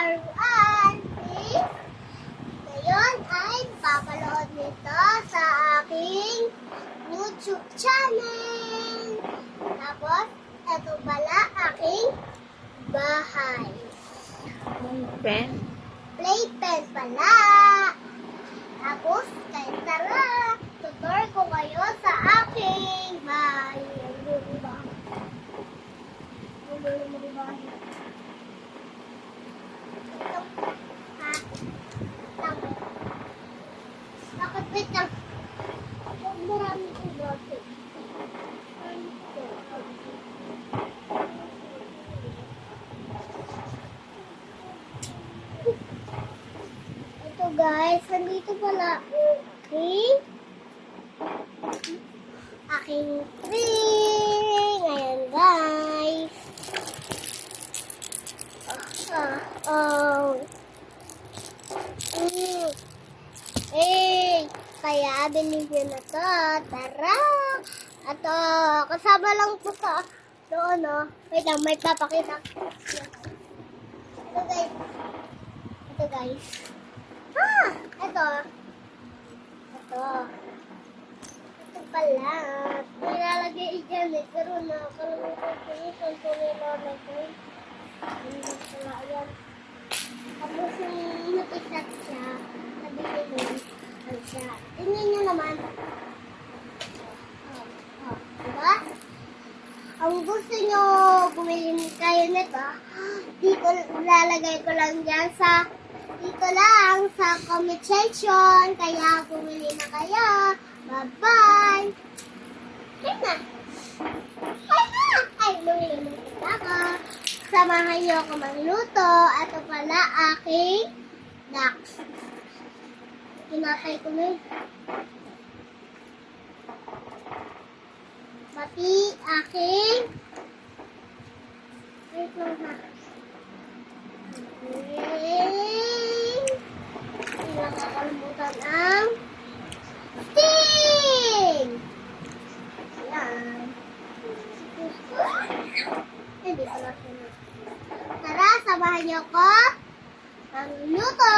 laruan is ngayon ay papalood nito sa aking YouTube channel. Tapos, ito pala aking bahay. Pen? Playpen pala. Tapos, kaya tara, tutor ko kayo sa aking bahay. Bakit wait lang? Marami kong bote. Ito guys, nandito pala aking tree. Ngayon guys. Kaya bilhin nyo na to. Tara! At kasama lang po sa doon, no? Wait lang, may papakita. Ito guys. Ito guys. Ito. Ito. Ito pala. Nilalagay dyan eh. Pero nakakalimutan ko yun. Saan ko nilalagay ko? Ayan. Tapos yung natiklat siya. Nabili nun. Siya. Tingnan nyo naman. Diba? Ang gusto nyo bumili kayo nito, dito lalagay ko lang dyan sa dito lang sa comment section. Kaya bumili na kayo. Bye-bye! Ay na! Ay na! Ay, lumilimutin ako. Samahan nyo ako magluto. Ito pala aking ducks. Kinakay ko na yun. Pati aking wait lang ha. Hindi nakakalimutan ang sting! Yan. Hindi pala siya na. Tara, samahan niyo ko ang luto!